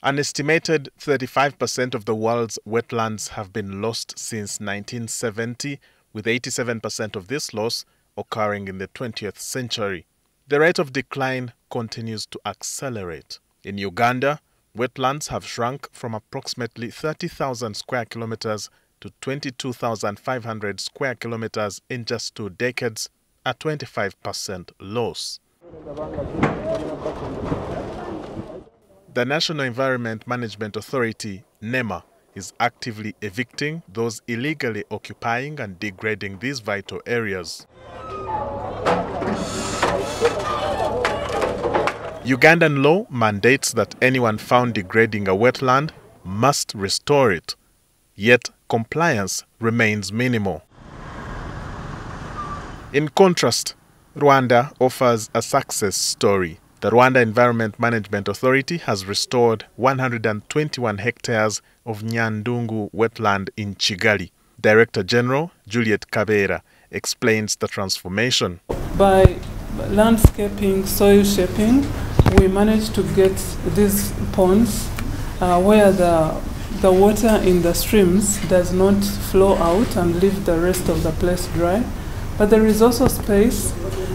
An estimated 35% of the world's wetlands have been lost since 1970, with 87% of this loss occurring in the 20th century. The rate of decline continues to accelerate. In Uganda, wetlands have shrunk from approximately 30,000 square kilometers to 22,500 square kilometers in just 2 decades, a 25% loss. The National Environment Management Authority, NEMA, is actively evicting those illegally occupying and degrading these vital areas. Ugandan law mandates that anyone found degrading a wetland must restore it, yet compliance remains minimal. In contrast, Rwanda offers a success story. The Rwanda Environment Management Authority has restored 121 hectares of Nyandungu wetland in Kigali. Director General Juliet Kabera explains the transformation. By landscaping, soil shaping, we managed to get these ponds where the water in the streams does not flow out and leave the rest of the place dry. But there is also space,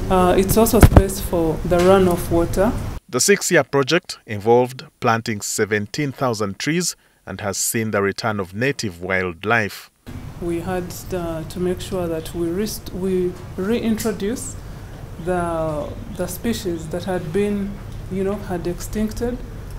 it's also space for the runoff water. The 6-year project involved planting 17,000 trees and has seen the return of native wildlife. We had to make sure that we reintroduce the species that had been, had extincted,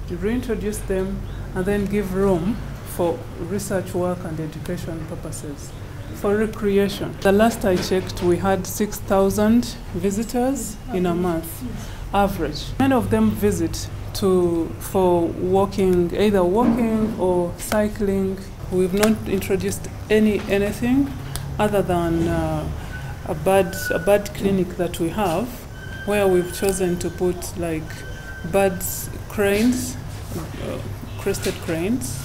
reintroduce them and then give room for research work and education purposes. For recreation, the last I checked, we had 6,000 visitors in a month, average. Many of them visit for walking, either walking or cycling. We've not introduced anything other than a bird clinic that we have, where we've chosen to put like birds, cranes, crested cranes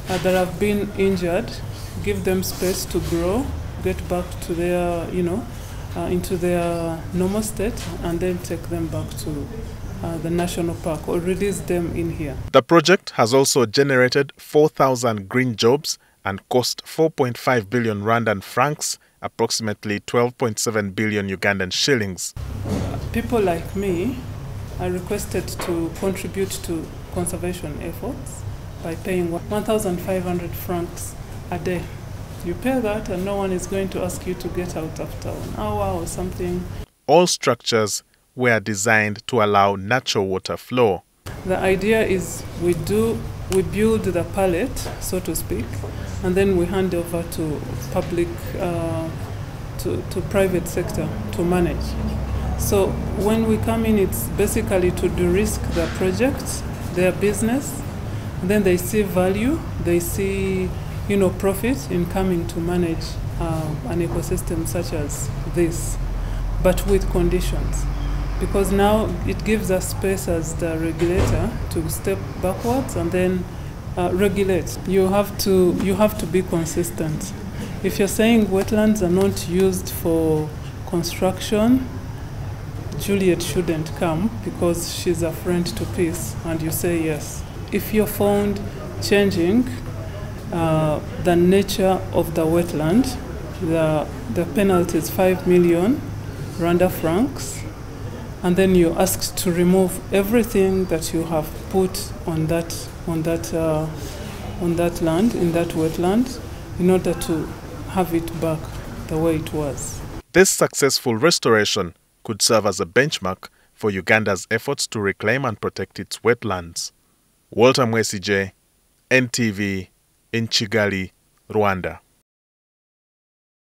that have been injured. Give them space to grow, get back to their, into their normal state, and then take them back to the national park or release them in here. The project has also generated 4,000 green jobs and cost 4.5 billion Rwandan francs, approximately 12.7 billion Ugandan shillings. People like me are requested to contribute to conservation efforts by paying 1,500 francs a day. You pay that and no one is going to ask you to get out after an hour or something. All structures were designed to allow natural water flow. The idea is we build the pallet, so to speak, and then we hand over to public, to private sector to manage. So when we come in, it's basically to de-risk the project, their business, and then they see value, they see profit in coming to manage an ecosystem such as this, but with conditions. Because now it gives us space as the regulator to step backwards and then regulate. You have to be consistent. If you're saying wetlands are not used for construction, Juliet shouldn't come because she's a friend to peace, and you say yes. If you're found changing the nature of the wetland, the penalty is 5 million Rwanda francs, and then you're asked to remove everything that you have put on that land, in that wetland, in order to have it back the way it was. This successful restoration could serve as a benchmark for Uganda's efforts to reclaim and protect its wetlands. Mwesigye, NTV, in Kigali, Rwanda.